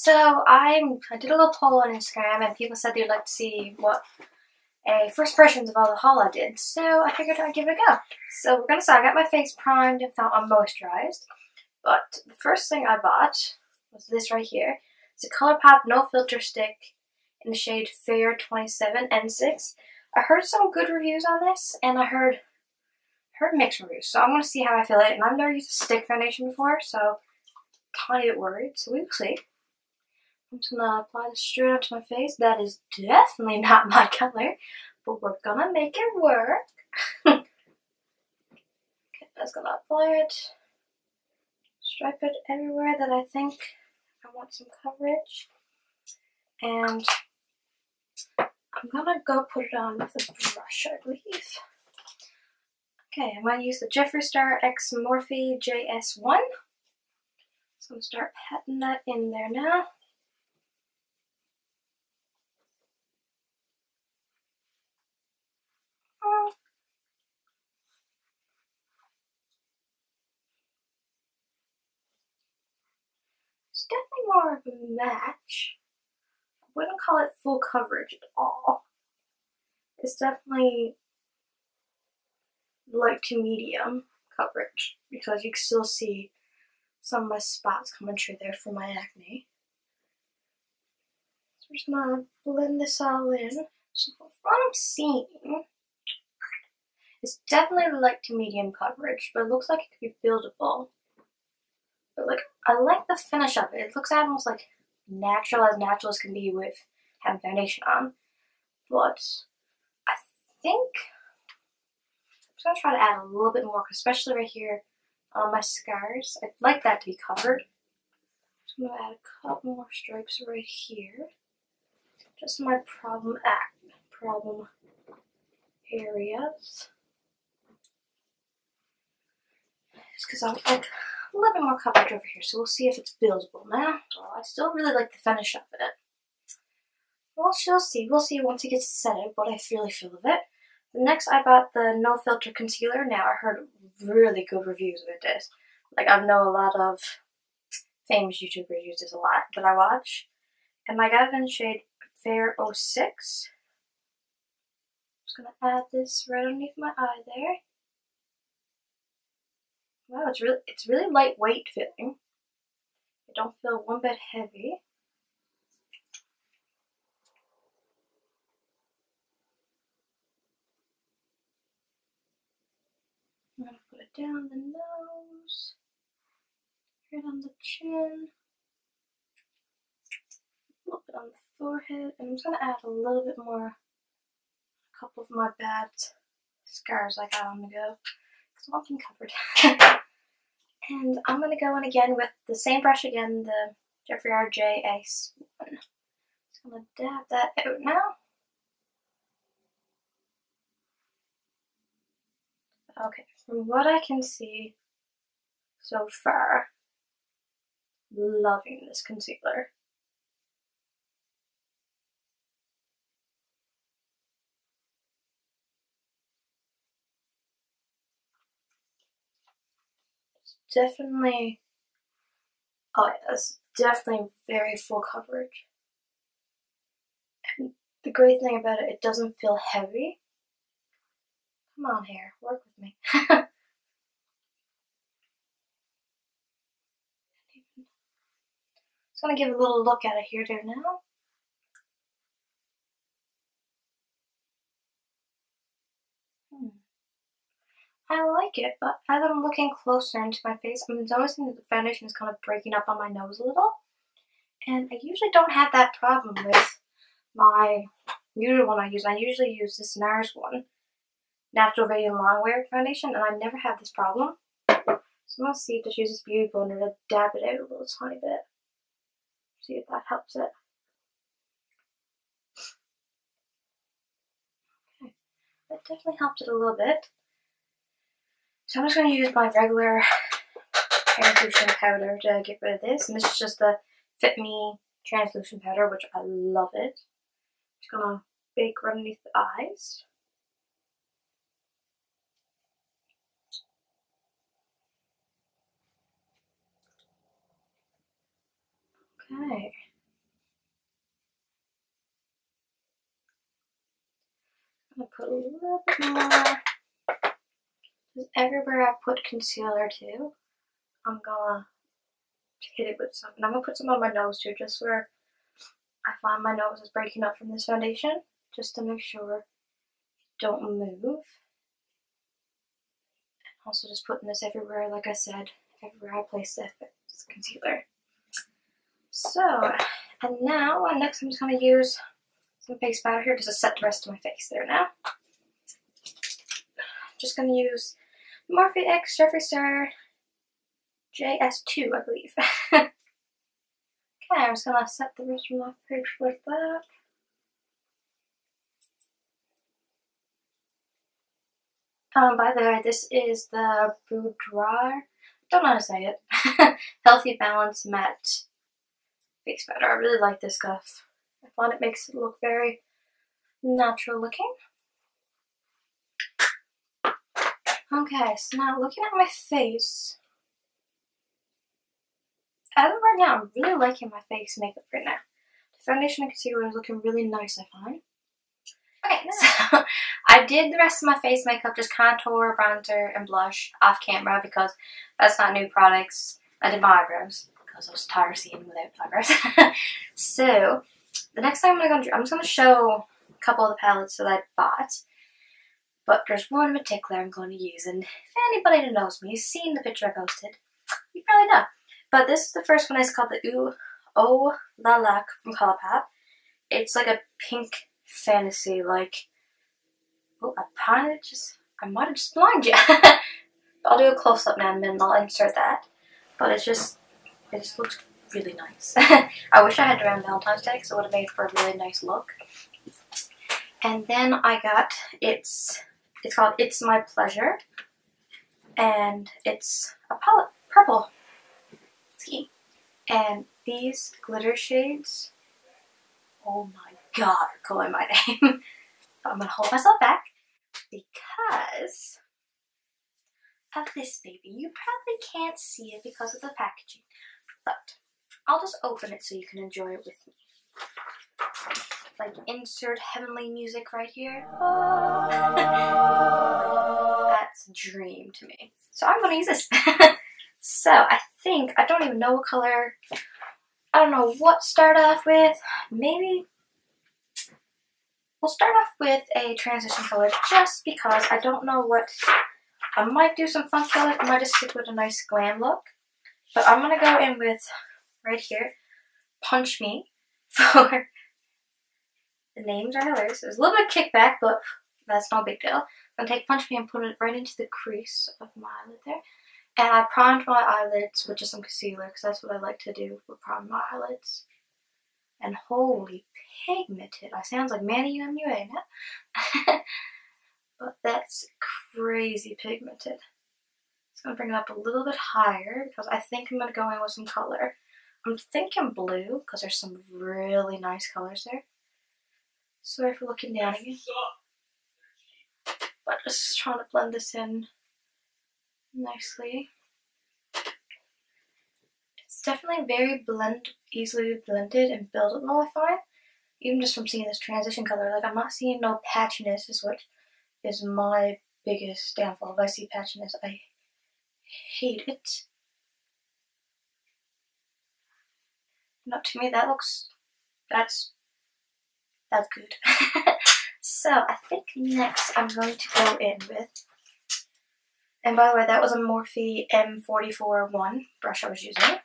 So I did a little poll on Instagram and people said they'd like to see what a first impressions of all the haul I did. So I figured I'd give it a go. So we're gonna start. I got my face primed and felt moisturized. But the first thing I bought was this right here. It's a ColourPop No Filter Stick in the shade Fair 27 N6. I heard some good reviews on this and I heard mixed reviews. So I'm gonna see how I feel it. And I've never used a stick foundation before, so tiny bit worried. So we will see. I'm just gonna apply this straight onto my face. That is definitely not my color, but we're gonna make it work. Okay, I'm just gonna apply it, stripe it everywhere that I think I want some coverage, and I'm gonna go put it on with a brush, I believe. Okay, I'm gonna use the Jeffree Star X Morphe JS1. So I'm gonna start patting that in there now. It's definitely more of a match. I wouldn't call it full coverage at all. It's definitely light to medium coverage because you can still see some of my spots coming through there from my acne. So we're just gonna blend this all in. So what I'm seeing, it's definitely light to medium coverage, but it looks like it could be buildable. But like, I like the finish of it. It looks almost like natural as can be with having foundation on. But I think I'm just gonna try to add a little bit more, especially right here on my scars. I'd like that to be covered. I'm gonna add a couple more stripes right here. Just my problem areas. Just because I would like a little bit more coverage over here, so we'll see if it's buildable now. So I still really like the finish of it. Well, we'll see once it gets set out what I really feel of it. Next, I bought the No Filter Concealer. Now, I heard really good reviews with this. Like, I know a lot of famous YouTubers use this a lot that I watch. And I got it in the shade Fair 06. I'm just gonna add this right underneath my eye there. Wow, it's really lightweight feeling. I don't feel one bit heavy. I'm gonna put it down the nose, right on the chin, a little bit on the forehead, and I'm just gonna add a little bit more, a couple of my bad scars I got on the go, because I want them covered. And I'm gonna go in again with the same brush again, the Jeffree Star JS1. Just gonna dab that out now. Okay, from what I can see so far, loving this concealer. It's definitely, oh yeah, it's definitely very full coverage. And the great thing about it, it doesn't feel heavy. Come on, hair, work with me. Just gonna give a little look at it here now. I like it, but as I'm looking closer into my face, I'm noticing that the foundation is kind of breaking up on my nose a little. And I usually don't have that problem with my usual one I use. I usually use this NARS one, Natural Radiant Longwear Foundation, and I never have this problem. So I'm going to see, just use this beauty blender to dab it out a little tiny bit. See if that helps it. Okay, that definitely helped it a little bit. So I'm just going to use my regular translucent powder to get rid of this. And this is just the Fit Me translucent powder, which I love it. Just going to bake right underneath the eyes. Okay. gonna put a little bit more. Everywhere I put concealer to, I'm gonna hit it with some. And I'm gonna put some on my nose too, just where I find my nose is breaking up from this foundation, just to make sure it don't move. Also just putting this everywhere, like I said, everywhere I place this concealer. So, and now, next I'm just going to use some face powder here just to set the rest of my face there now. Just going to use Morphe X Jeffree Star JS2, I believe. Okay, I'm just going to set the rest of my face like that. By the way, this is the Boudoir, don't know how to say it, Healthy Balance Matte Face Powder. I really like this stuff. I find it makes it look very natural looking. Okay, so now looking at my face, as of right now, I'm really liking my face makeup right now. The foundation and concealer is looking really nice, I find. Okay, so I did the rest of my face makeup, just contour, bronzer, and blush off camera because that's not new products. I did my eyebrows because I was tired of seeing without eyebrows. So, the next thing I'm going to do, I'm just going to show a couple of the palettes that I bought. But there's one in particular I'm going to use, and if anybody that knows me has seen the picture I posted, you probably know. But this is the first one. It's called the Oh Lala from Colourpop. It's like a pink fantasy, like, oh, I might have just blind you. I'll do a close-up now and then I'll insert that. But it just looks really nice. I wish I had it around Valentine's Day because it would have made for a really nice look. And then I got, it's called It's My Pleasure. And it's a palette, purple. See? And these glitter shades, oh my god, are calling my name. But I'm going to hold myself back because of this baby. You probably can't see it because of the packaging, but I'll just open it so you can enjoy it with me. Like, insert heavenly music right here. Oh. That's a dream to me. So I'm going to use this. So I think, I don't even know what color, I don't know what to start off with. Maybe we'll start off with a transition color just because I don't know what, I might do some fun colors, I might just stick with a nice glam look. But I'm going to go in with, right here, Punch Me for, the names are hilarious. There's a little bit of kickback, but that's no big deal. I'm going to take Punch Me and put it right into the crease of my eyelid there. And I primed my eyelids with just some concealer because that's what I like to do with prime my eyelids. And holy pigmented. I sounds like Manny UMUA now. But that's crazy pigmented. It's going to bring it up a little bit higher because I think I'm going to go in with some color. I'm thinking blue because there's some really nice colors there. Sorry for looking down again. But just trying to blend this in nicely. It's definitely very easily blended and buildable, I find. Even just from seeing this transition color. Like, I'm not seeing no patchiness is what is my biggest downfall. If I see patchiness, I hate it. Not to me, that looks, that's good. So, I think next I'm going to go in with, and by the way, that was a Morphe M44-1 brush I was using.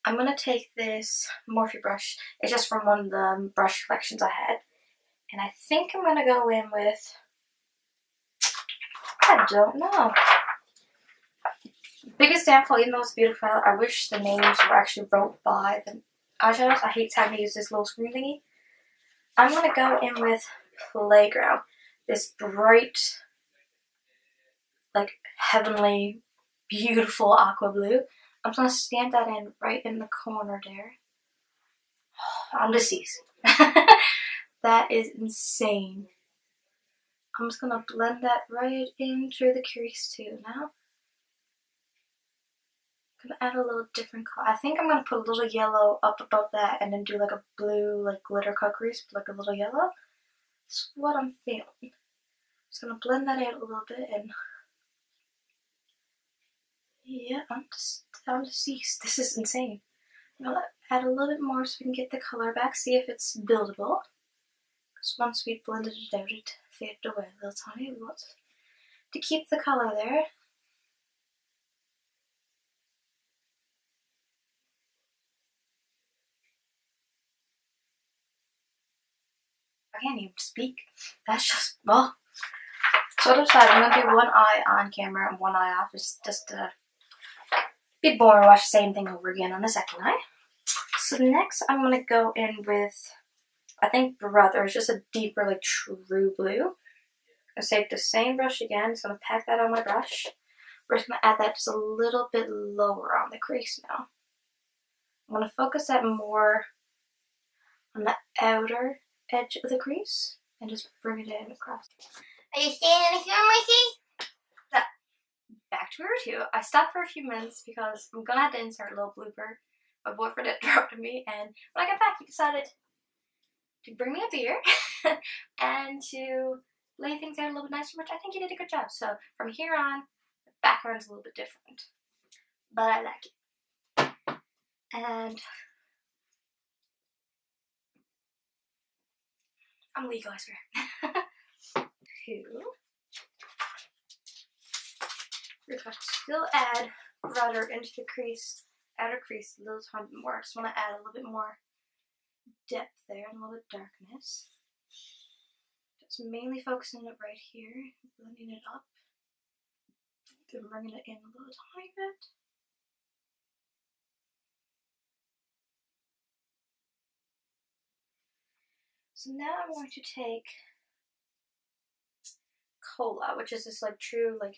I'm going to take this Morphe brush, it's just from one of the brush collections I had, and I think I'm going to go in with, I don't know. Biggest downfall, even though it's beautiful, I wish the names were actually wrote by the eyeshadows. I hate having to use this little screen thingy. I'm going to go in with Playground. This bright, like, heavenly, beautiful aqua blue. I'm going to stamp that in right in the corner there. I'm deceased. That is insane. I'm just going to blend that right in through the crease too now. I'm going to add a little different color. I think I'm going to put a little yellow up above that and then do like a blue, like glitter cut crease, like a little yellow. That's what I'm feeling. Just gonna blend that out a little bit and yeah, I'm deceased. This is insane. I'm gonna add a little bit more so we can get the color back, see if it's buildable. Because once we blended it out, it faded away a little tiny. We want to keep the color there. I can't even speak. That's just, well. So I decided I'm gonna do one eye on camera and one eye off. It's just be boring to watch the same thing over again on the second eye. So next I'm gonna go in with, I think Brother. It's just a deeper, like true blue. I'm gonna take the same brush again. Just gonna pack that on my brush. We're just gonna add that just a little bit lower on the crease now. I'm gonna focus that more on the outer edge of the crease and just bring it in across. Are you staying in here, Mikey? Back to Numero 2. I stopped for a few minutes because I'm gonna have to insert a little blooper. My boyfriend had dropped me, and when I got back, he decided to bring me a beer and to lay things out a little bit nicer, which I think he did a good job. So from here on, the background's a little bit different, but I like it. And I'm legalized here. 2. We're going to still add Brother into the crease, outer crease, a little tiny bit more. I just want to add a little bit more depth there and a little bit of darkness. Just mainly focusing it right here, blending it up, then bringing it in a little tiny bit. So now I'm going to take Cola, which is this like true like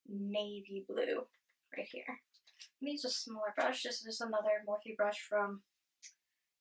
navy blue right here. I'm gonna use a smaller brush. This is another Morphe brush from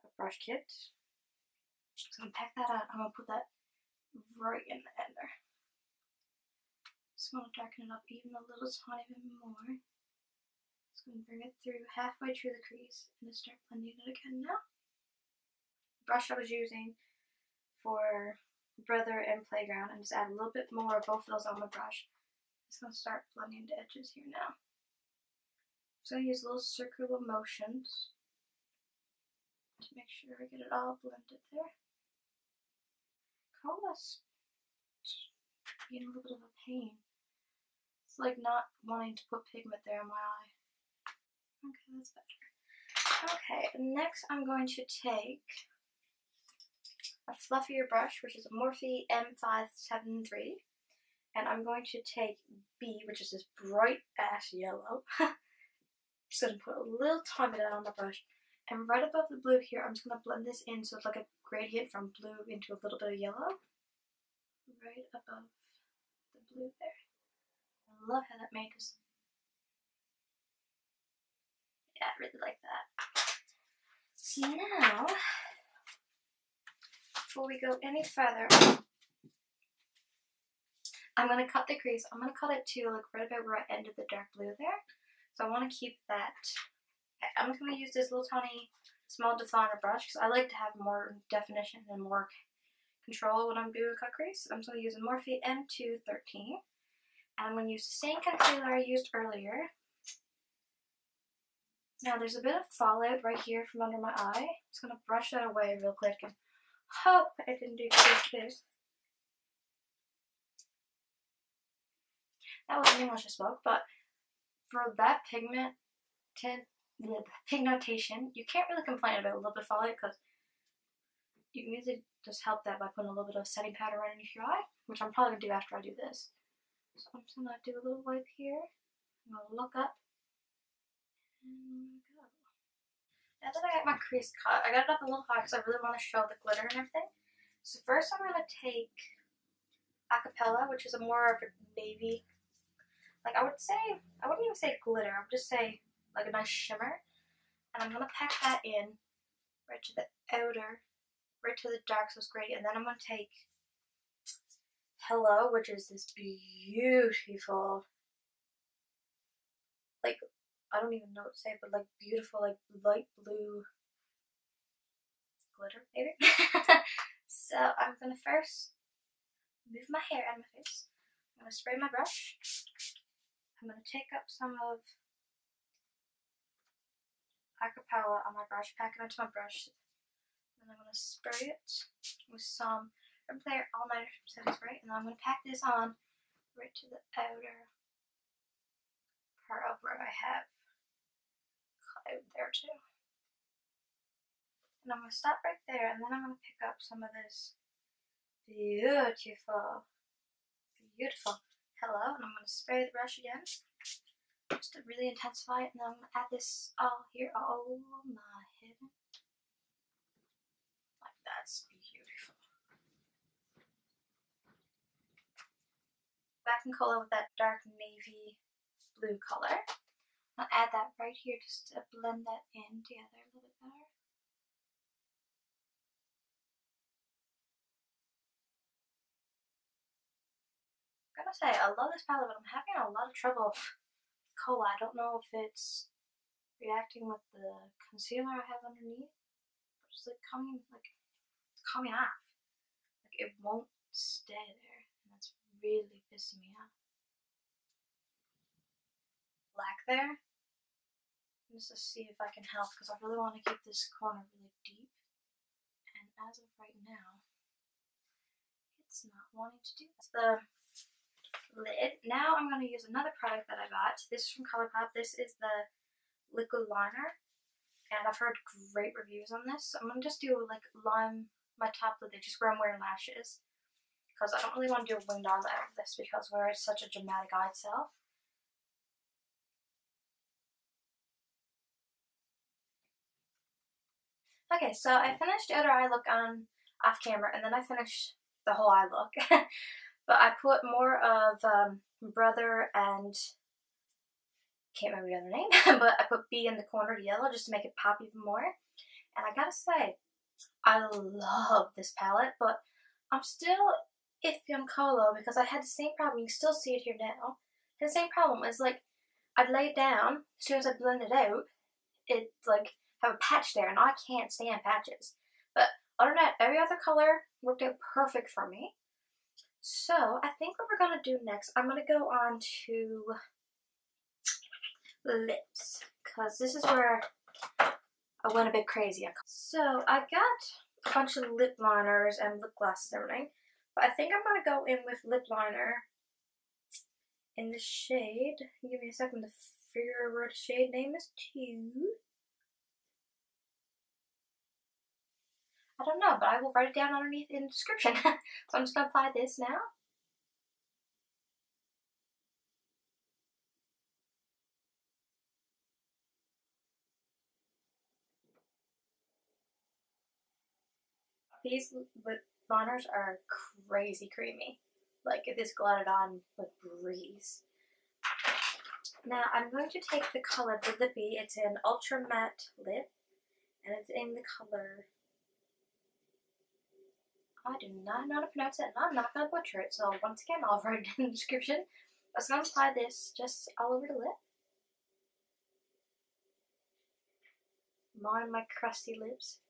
a brush kit. So I'm gonna pack that out. I'm gonna put that right in the end there. Just want to darken it up even a little tiny bit more. Just gonna bring it through halfway through the crease and just start blending it again now. The brush I was using for Brother and Playground, and just add a little bit more of both of those on my brush. Just gonna start blending the edges here now. So I use little circular motions to make sure I get it all blended there. Cola's being a little bit of a pain. It's like not wanting to put pigment there in my eye. Okay, that's better. Okay, next I'm going to take a fluffier brush, which is a Morphe M573, and I'm going to take B, which is this bright ass yellow. Just gonna put a little tiny bit on the brush, and right above the blue here, I'm just gonna blend this in so it's like a gradient from blue into a little bit of yellow. Right above the blue there. I love how that makes. Yeah, I really like that. So now, before we go any further, I'm going to cut the crease. I'm going to cut it to like right about where I ended the dark blue there. So I want to keep that. I'm just going to use this little tiny small definer brush because I like to have more definition and more control when I'm doing a cut crease. I'm just going to use a Morphe M213. And I'm going to use the same concealer I used earlier. Now there's a bit of fallout right here from under my eye. I'm just going to brush that away real quick and hope I didn't do this. That was English I spoke, but for that pigmentation, you can't really complain about a little bit of fallout because you can usually just help that by putting a little bit of setting powder underneath your eye, which I'm probably going to do after I do this. So I'm just going to do a little wipe here. I'm going to look up. And go. Now that I got my crease cut, I got it up a little high because I really want to show the glitter and everything. So first I'm going to take Acapella, which is a more of a navy, like I wouldn't even say glitter, I would just say like a nice shimmer. And I'm going to pack that in right to the outer, right to the dark, so it's great. And then I'm going to take Hello, which is this beautiful, like, I don't even know what to say, but like beautiful, like light blue glitter, maybe? So I'm going to first move my hair out of my face. I'm going to spray my brush. I'm going to take up some of acapella on my brush, pack it onto my brush, and I'm going to spray it with some Urban Player All-Nighter Setting Spray, and then I'm going to pack this on right to the outer part of where I have cloud there too. And I'm going to stop right there, and then I'm going to pick up some of this beautiful hello, and I'm going to spray the brush again just to really intensify it, and then I'm going to add this all here. Oh my heaven. Like, that's beautiful. Back in color with that dark navy blue color. I'll add that right here just to blend that in together a little bit better. I'm gonna say, I love this palette, but I'm having a lot of trouble with color. I don't know if it's reacting with the concealer I have underneath, but it's like coming off. Like, it won't stay there, and that's really pissing me off. Black there. Just to see if I can help, because I really want to keep this corner really deep, and as of right now, it's not wanting to do that. The lid. Now I'm going to use another product that I got. This is from ColourPop. This is the liquid liner, and I've heard great reviews on this. So I'm going to just do like line my top lid there, just where I'm wearing lashes, because I don't really want to do a winged eyeliner with this, because where it's such a dramatic eye itself. Okay, so I finished the outer eye look on off camera, and then I finished the whole eye look. But I put more of Brother and, can't remember the other name, but I put B in the corner to yellow just to make it pop even more. And I gotta say, I love this palette, but I'm still iffy on Colo because I had the same problem. You can still see it here now. The same problem is, like, I'd lay it down, as soon as I blend it out, it like have a patch there, and I can't stand patches. But other than that, every other color worked out perfect for me. So I think what we're gonna do next, I'm gonna go on to lips, because this is where I went a bit crazy. So I got a bunch of lip liners and lip glosses and everything, but I think I'm gonna go in with lip liner in the shade. Give me a second to figure out what the shade name is. I don't know, but I will write it down underneath in the description. So I'm just going to apply this now. These lip liners are crazy creamy. Like, it is glided on with breeze. Now I'm going to take the color the Lippy. It's an ultra matte lip, and it's in the color, I do not know how to pronounce it, and I'm not going to butcher it, so once again, I'll write it in the description. I was going to apply this just all over the lip. Mind my crusty lips.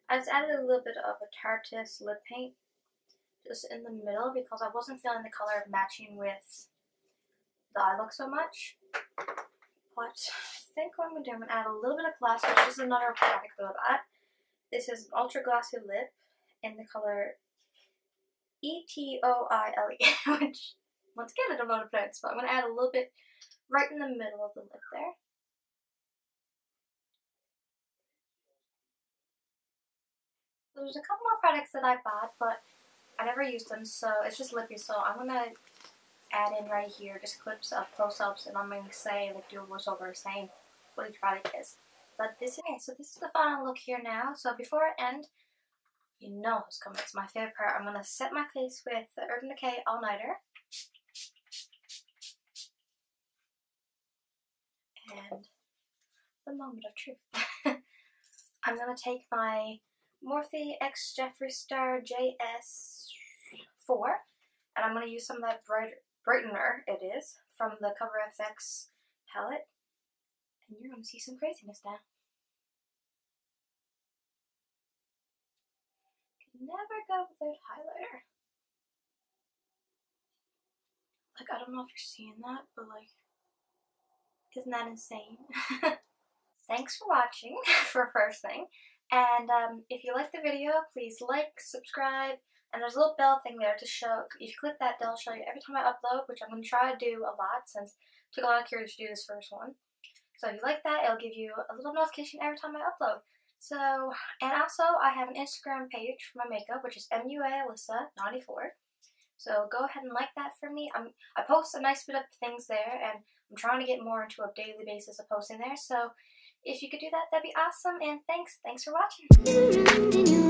I just added a little bit of a Tarte's lip paint just in the middle because I wasn't feeling the color matching with the eye look so much. But I think what I'm going to do, I'm going to add a little bit of gloss, which is another product that I got. This is an ultra glossy lip in the color Etoile, which, once again, I don't know how to pronounce, but I'm going to add a little bit right in the middle of the lip there. There's a couple more products that I bought, but I never used them, so it's just lippy, so I'm going to add in right here just clips of close-ups, and I'm going to say, like, do a voiceover saying what each product is. But this is, okay, so this is the final look here now. So before I end, you know who's coming. It's my favorite part. I'm going to set my face with the Urban Decay All-Nighter. And the moment of truth. I'm going to take my Morphe X Jeffree Star JS4, and I'm going to use some of that brightener, it is, from the Cover FX palette. and you're going to see some craziness now. Can never go without highlighter. Like, I don't know if you're seeing that, but like, isn't that insane? Thanks for watching, for first thing. And if you like the video, please like, subscribe, and there's a little bell thing there to show. If you click that, that'll show you every time I upload, which I'm going to try to do a lot since it took a lot of courage to do this first one. So if you like that, it'll give you a little notification every time I upload. So, and also I have an Instagram page for my makeup, which is MUALyssa94. So go ahead and like that for me. I post a nice bit of things there, and I'm trying to get more into a daily basis of posting there. So if you could do that, that'd be awesome. And thanks for watching.